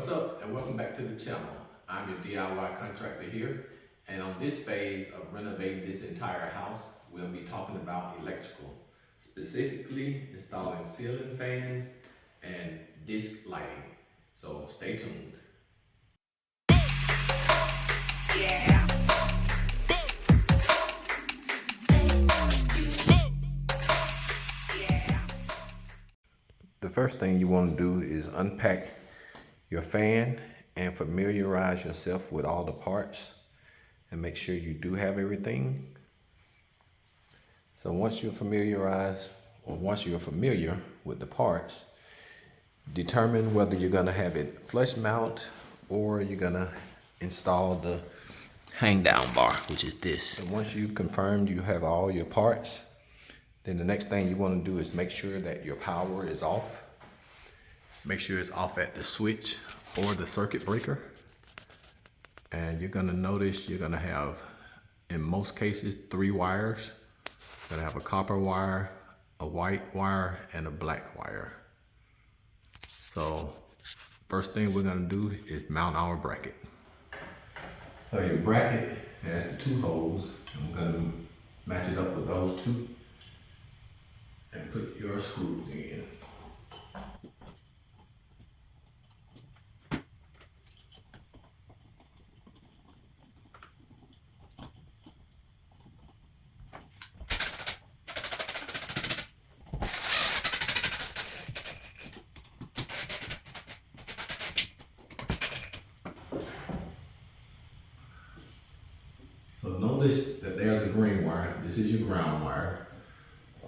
What's up and welcome back to the channel. I'm your DIY contractor here, and on this phase of renovating this entire house, we'll be talking about electrical, specifically installing ceiling fans and disc lighting. So stay tuned. Yeah. The first thing you want to do is unpack your fan and familiarize yourself with all the parts and make sure you do have everything. So once you're familiar with the parts, determine whether you're going to have it flush mount or you're going to install the hang down bar, which is this. And once you've confirmed you have all your parts, then the next thing you want to do is make sure that your power is off. Make sure it's off at the switch or the circuit breaker. And you're going to notice you're going to have, in most cases, 3 wires. You're going to have a copper wire, a white wire, and a black wire. So first thing we're going to do is mount our bracket. So your bracket has the 2 holes, and we're going to match it up with those 2 and put your screws in. So notice that there's a green wire. This is your ground wire,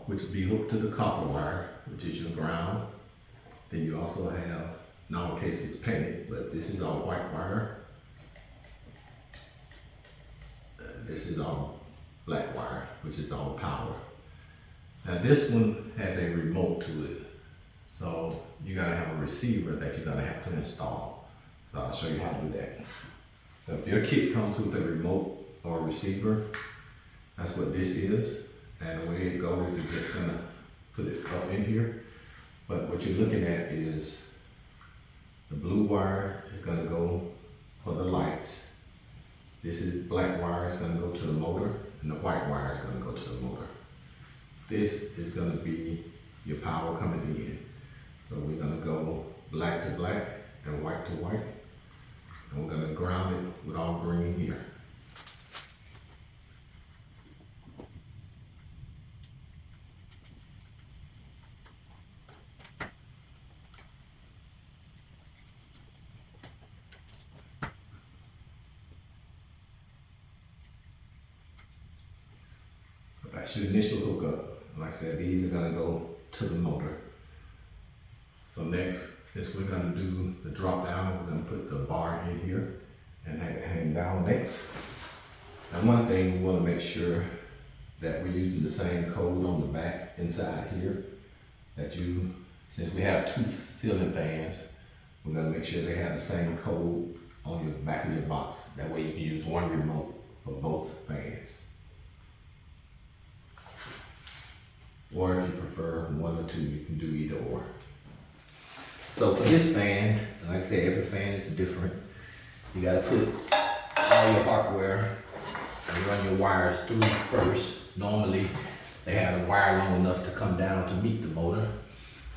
which will be hooked to the copper wire, which is your ground. Then you also have, in our case it's painted, but this is our white wire. This is our black wire, which is our power. Now this one has a remote to it. So you're gonna have a receiver that you're gonna have to install. So I'll show you how to do that. So if your kit comes with a remote or receiver, that's what this is. And the way it goes is just gonna put it up in here. But what you're looking at is the blue wire is gonna go for the lights. This is black wire is gonna go to the motor, and the white wire is gonna go to the motor. This is gonna be your power coming in. So we're gonna go black to black and white to white. And we're gonna ground it with all green here. So that's your initial hookup. Like I said, these are gonna go to the motor. So next, since we're gonna do the drop down, we're gonna put the bar in here and hang down next. And one thing we wanna make sure that we're using the same code on the back inside here, that since we have 2 ceiling fans, we're gonna make sure they have the same code on your back of your box. That way you can use one remote for both fans. Or if you prefer 1 or 2, you can do either or. So for this fan, like I said, every fan is different. You gotta put all your hardware and run your wires through first. Normally, they have a wire long enough to come down to meet the motor.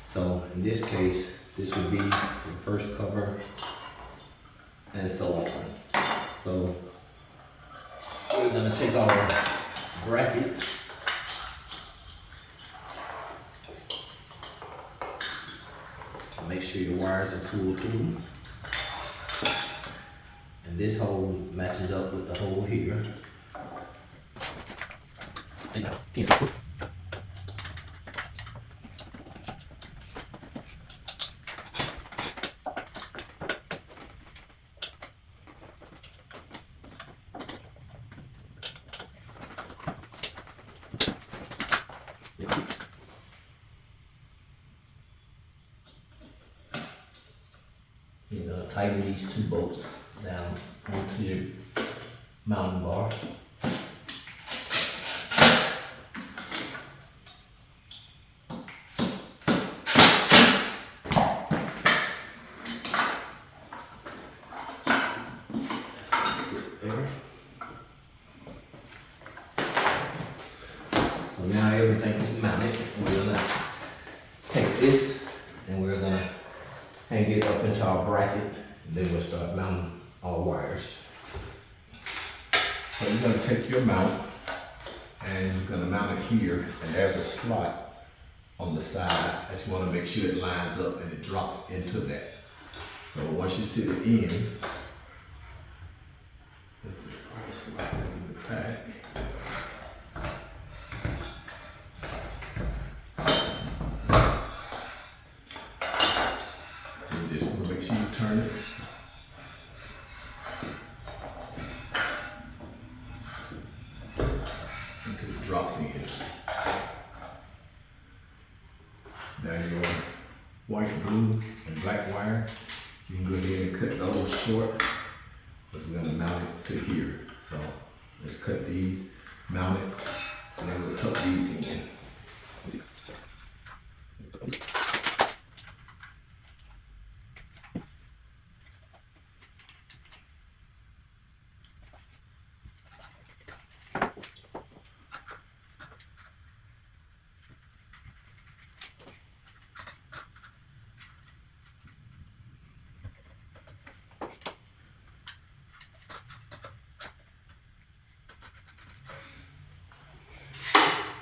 So in this case, this would be the first cover and so on. So we're gonna take our bracket. Make sure your wires are pulled through. And this hole matches up with the hole here. You're going to tighten these 2 bolts down onto your mounting bar. everything is mounted, we're gonna take this and we're gonna hang it up into our bracket, and then we'll start mounting our wires. So you're gonna take your mount and you're gonna mount it here, and there's a slot on the side. I just wanna make sure it lines up and it drops into that. So once you sit it in, this is the first slot that's in the pack. You just wanna make sure you turn it. It drops in. Now your white, blue, and black wire, you can go ahead and cut those short, because we're gonna mount it to here. So let's cut these, mount it, and then we'll tuck these in.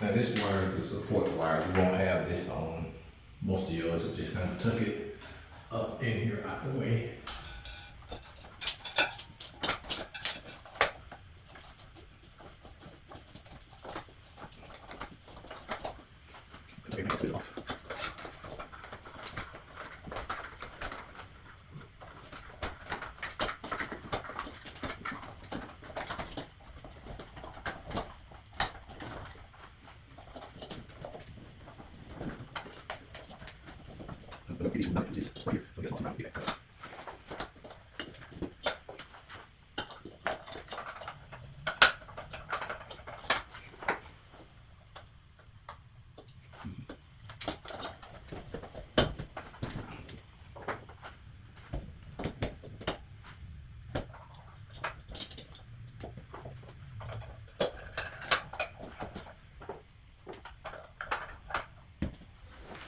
Now this wire is a support wire. You won't have this on most of yours. So just kind of tuck it up in here out the way.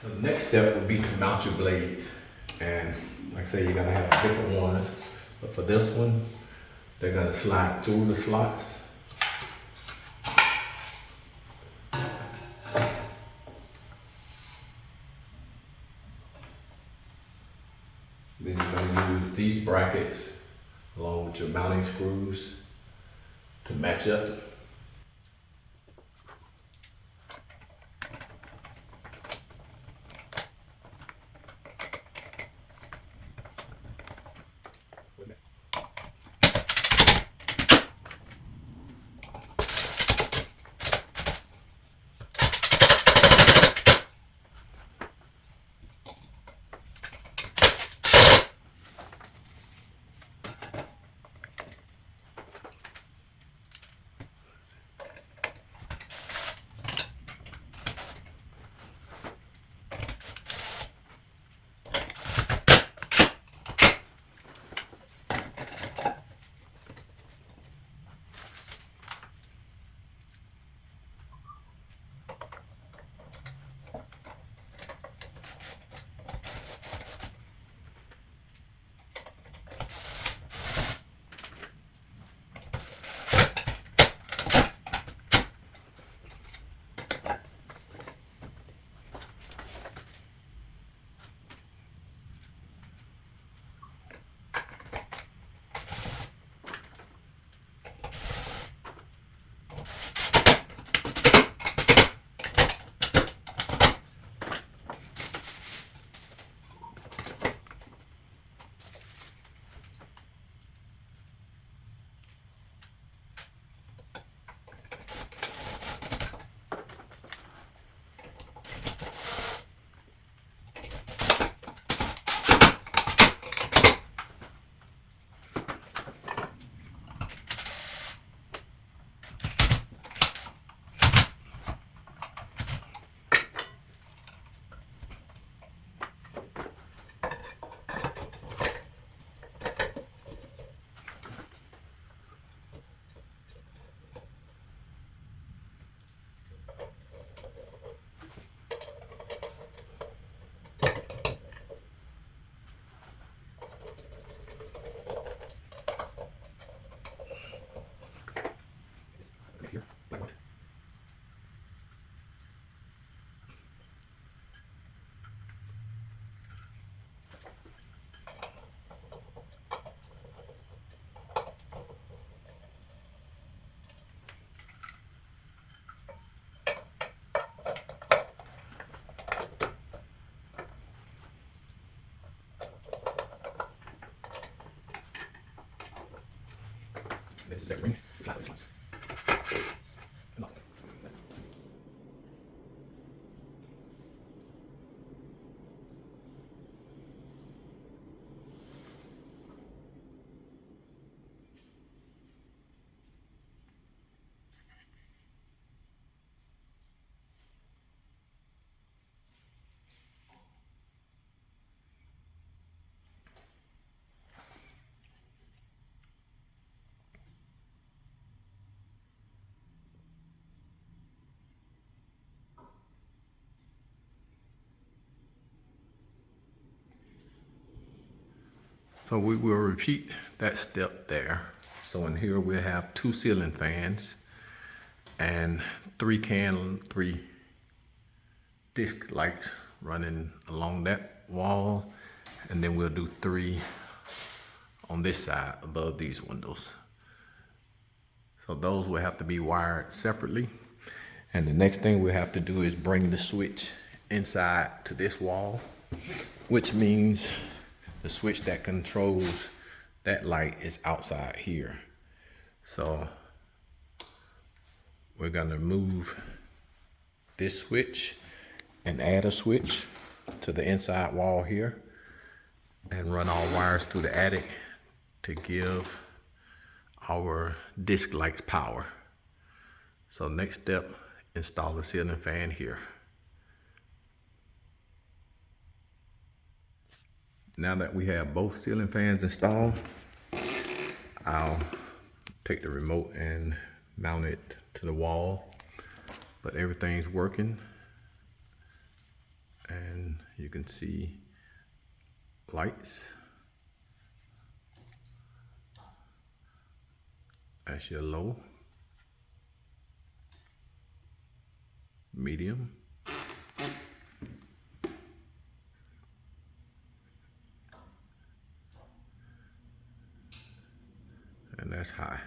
The next step would be to mount your blades. And like I say, you're gonna have different ones, but for this one, they're gonna slide through the slots. Then you're gonna use these brackets along with your mounting screws to match up. There's the ring. It's like this. No. So we will repeat that step there. So in here we'll have 2 ceiling fans and 3 disc lights running along that wall, and then we'll do 3 on this side above these windows. So those will have to be wired separately. And the next thing we'll have to do is bring the switch inside to this wall, which means the switch that controls that light is outside here. So we're gonna move this switch and add a switch to the inside wall here and run all wires through the attic to give our disc lights power. So next step, install the ceiling fan here. Now that we have both ceiling fans installed, I'll take the remote and mount it to the wall, but everything's working, and you can see lights. That's your low, medium, and that's high.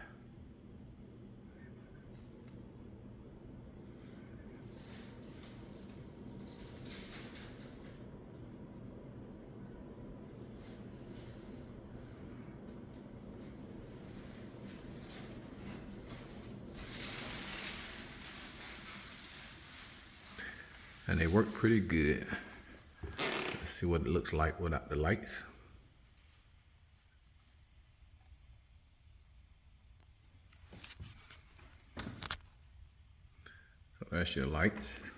And they work pretty good. Let's see what it looks like without the lights. So that's your lights.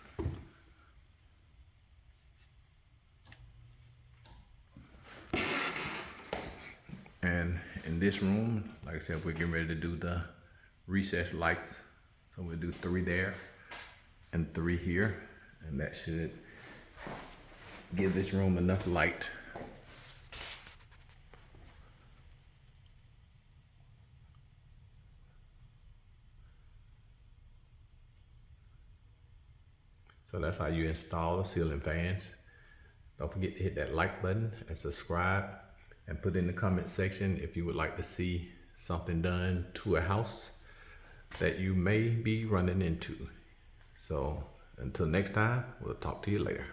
And in this room, like I said, we're getting ready to do the recessed lights. So we'll do 3 there and 3 here. And that should give this room enough light. So that's how you install the ceiling fans. Don't forget to hit that like button and subscribe, and put in the comment section if you would like to see something done to a house that you may be running into. So until next time, we'll talk to you later.